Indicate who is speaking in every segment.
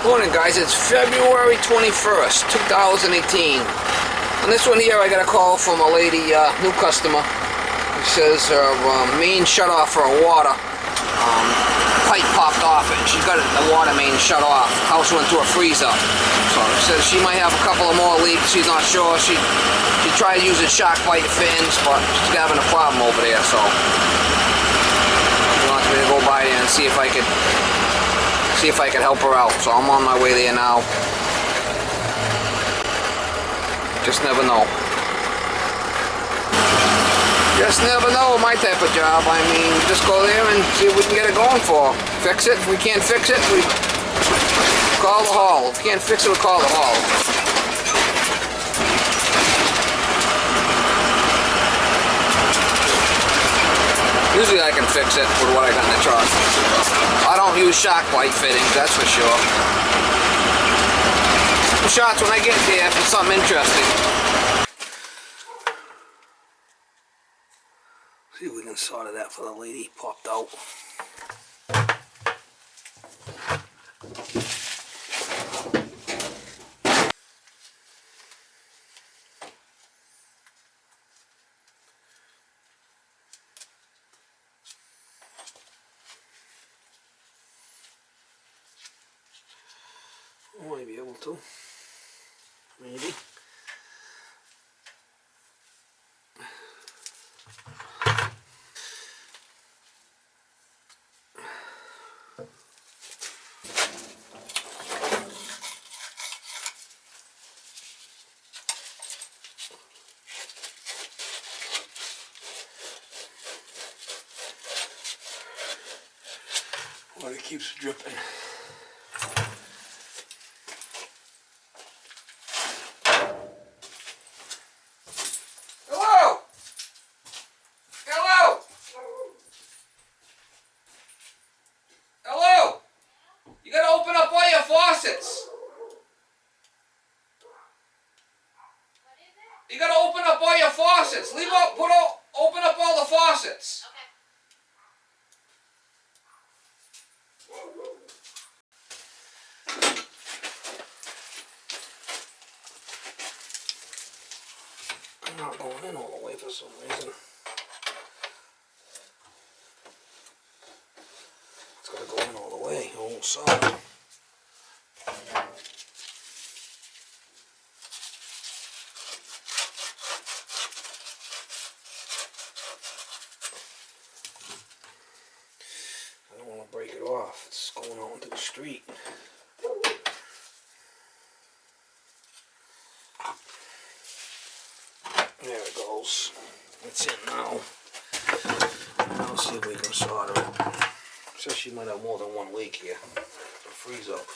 Speaker 1: Morning guys, it's February 21st, 2018. On this one here I got a call from a lady, new customer, who says her main shut off for her water. Pipe popped off and she got the water main shut off. House went through a freezer. So she says she might have a couple of more leaks, she's not sure. She tried using shock light fittings, but she's having a problem over there, so she wants me to go by there and see if I could help her out. So I'm on my way there now. Just never know. Just never know, my type of job. I mean, just go there and see what we can get it going for. Fix it. If we can't fix it, we call the hall. If we can't fix it, we call the hall. Usually I can fix it with what I got in the truck. I don't use shock light fittings, that's for sure. Shots when I get there for something interesting. See if we can sort of that for the lady popped out. I might be able to. Maybe. Water keeps dripping. Hello! Hello! Hello! You gotta open up all your faucets. You gotta open up all your faucets. Open up all the faucets. I'm not going in all the way for some reason. It's gotta go in all the way. It won't solve. I don't want to break it off. It's going out into the street. There it goes. It's in now. Now let's see if we can solder it. Says she might have more than one leak here. It'll freeze up.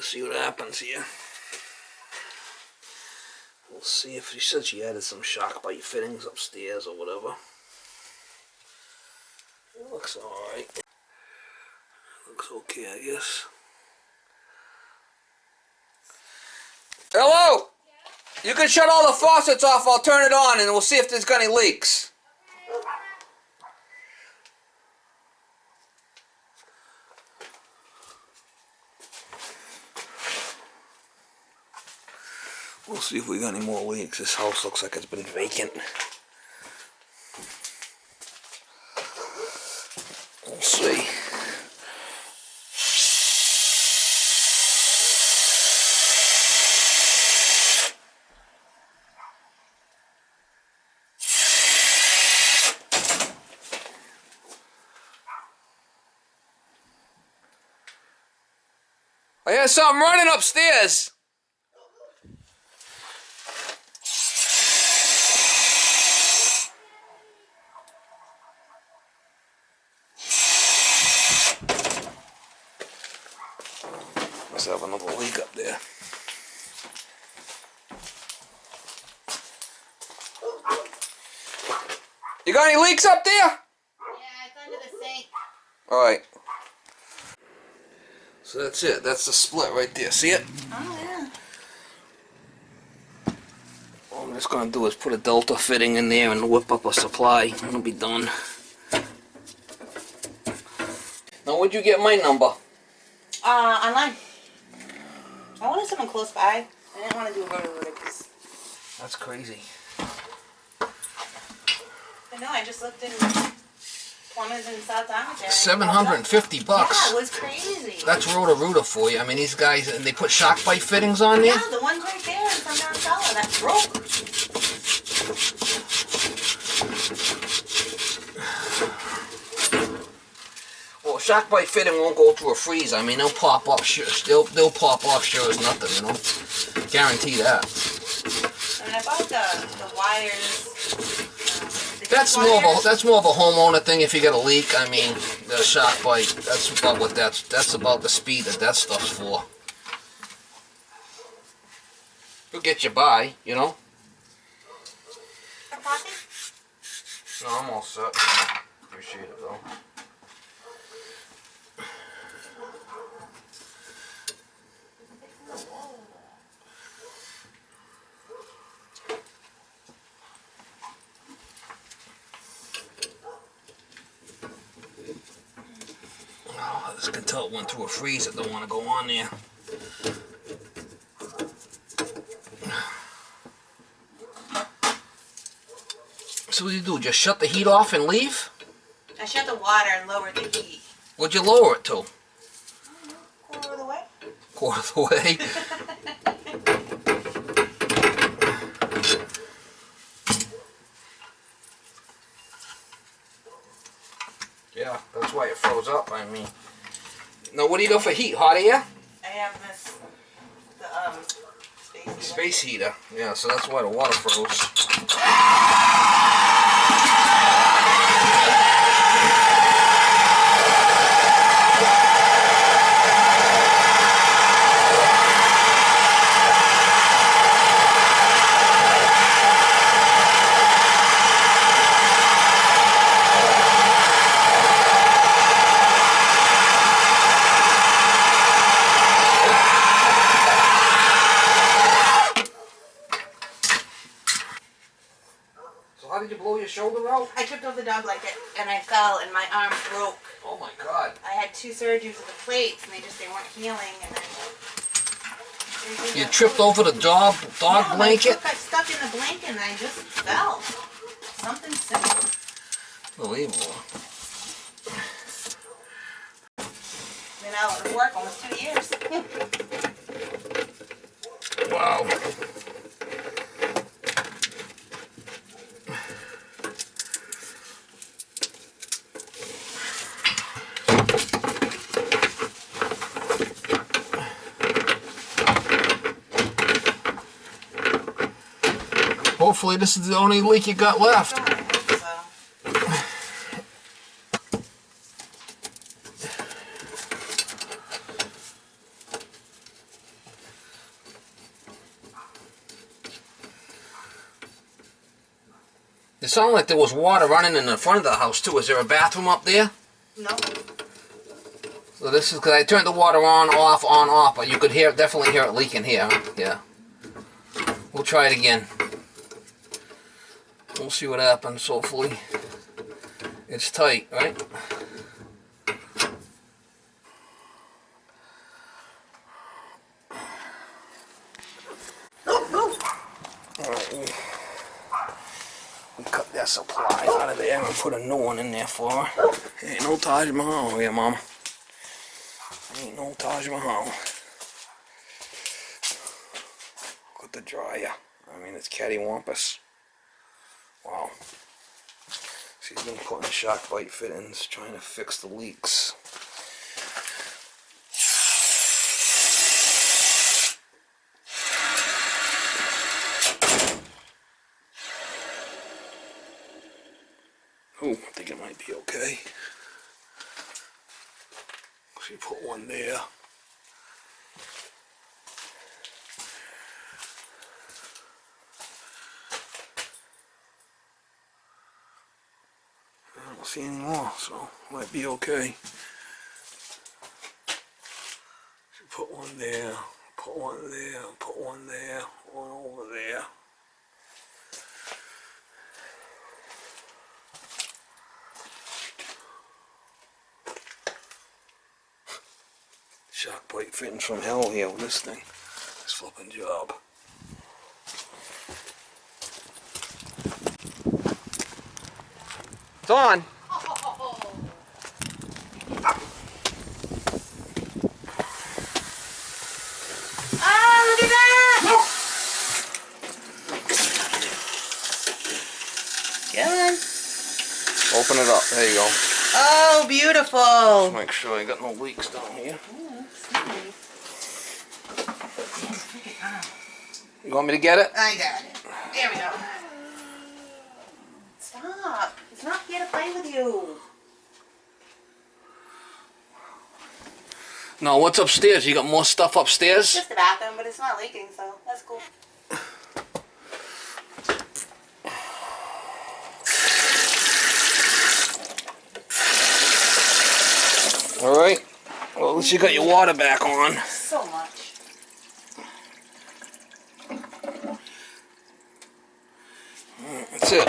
Speaker 1: See what happens here. We'll see if she said she added some shock light fittings upstairs or whatever. It looks alright. Looks okay, I guess. Hello! You can shut all the faucets off, I'll turn it on and we'll see if there's got any leaks. We'll see if we got any more leaks. This house looks like it's been vacant. We'll see. I hear something running upstairs. leak up there. You got any leaks up there?
Speaker 2: Yeah, it's under the sink.
Speaker 1: Alright. So that's it. That's the split right there. See it?
Speaker 2: Oh, yeah.
Speaker 1: All I'm just going to do is put a delta fitting in there and whip up a supply. It'll be done. Now, where'd you get my number?
Speaker 2: Online. I wanted someone close by. I didn't want to do a rotor because...
Speaker 1: That's crazy.
Speaker 2: I know, I just looked in plumbers in South Downtown.
Speaker 1: $750.
Speaker 2: Yeah, it was crazy.
Speaker 1: That's Roto-Rooter for you. I mean, these guys, and they put shock bite fittings on there?
Speaker 2: Yeah, the one's right there from Marcella. That broke.
Speaker 1: Well, shock bite fitting won't go through a freeze. I mean, they'll pop up. They'll pop off sure as nothing, you know. Guarantee that.
Speaker 2: And I bought the wires.
Speaker 1: That's more of a homeowner thing. If you get a leak, I mean, the shock bite. That's about what that's about the speed that stuff's for. It'll get you by, you know.
Speaker 2: A coffee?
Speaker 1: No, I'm all set. Appreciate it though. Oh, this can tell it went through a freeze. It don't want to go on there. So what do you do? Just shut the heat off and leave?
Speaker 2: I shut the water and lowered the heat.
Speaker 1: What'd you lower it to?
Speaker 2: Quarter of the way.
Speaker 1: Quarter of the way. Yeah, that's why it froze up. I mean, now what do you go for heat? Hot air?
Speaker 2: I have this, the space heater.
Speaker 1: Space heater. Yeah, so that's why the water froze. How did you blow your shoulder out?
Speaker 2: I tripped over the dog blanket and I fell and my arm broke.
Speaker 1: Oh my God.
Speaker 2: I had 2 surgeries of the plates and they weren't healing and then...
Speaker 1: You tripped over the dog blanket?
Speaker 2: My foot got stuck in the blanket and I just fell. Something simple.
Speaker 1: Unbelievable.
Speaker 2: Been out of work almost 2 years.
Speaker 1: Wow. Hopefully this is the only leak you got left.
Speaker 2: I hope so.
Speaker 1: It sounded like there was water running in the front of the house too. Is there a bathroom up there?
Speaker 2: No.
Speaker 1: So this is because I turned the water on, off, but you could definitely hear it leaking here. Yeah. We'll try it again. We'll see what happens, hopefully. It's tight, right? Alright, we cut that supply out of there and put a new one in there for her. Ain't no Taj Mahal here, Mama. Ain't no Taj Mahal. Look at the dryer. I mean, it's cattywampus. Wow. She's been putting shock bite fittings, trying to fix the leaks. Oh, I think it might be okay. She put one there. see any more, so might be okay. Put one there, put one there, put one there, one over there. Shark bite fittings from hell here with this thing. This flipping job. It's on.
Speaker 2: Ah, look at that! Good.
Speaker 1: Open it up. There you go.
Speaker 2: Oh, beautiful.
Speaker 1: Make sure I got no leaks down here. You want me to get it?
Speaker 2: I got it. There we go. Stop. It's not here to play with you.
Speaker 1: No, what's upstairs? You got more stuff upstairs?
Speaker 2: It's just the bathroom, but it's not leaking, so that's cool.
Speaker 1: Alright. Well, at least you got your water back on.
Speaker 2: So much.
Speaker 1: That's it.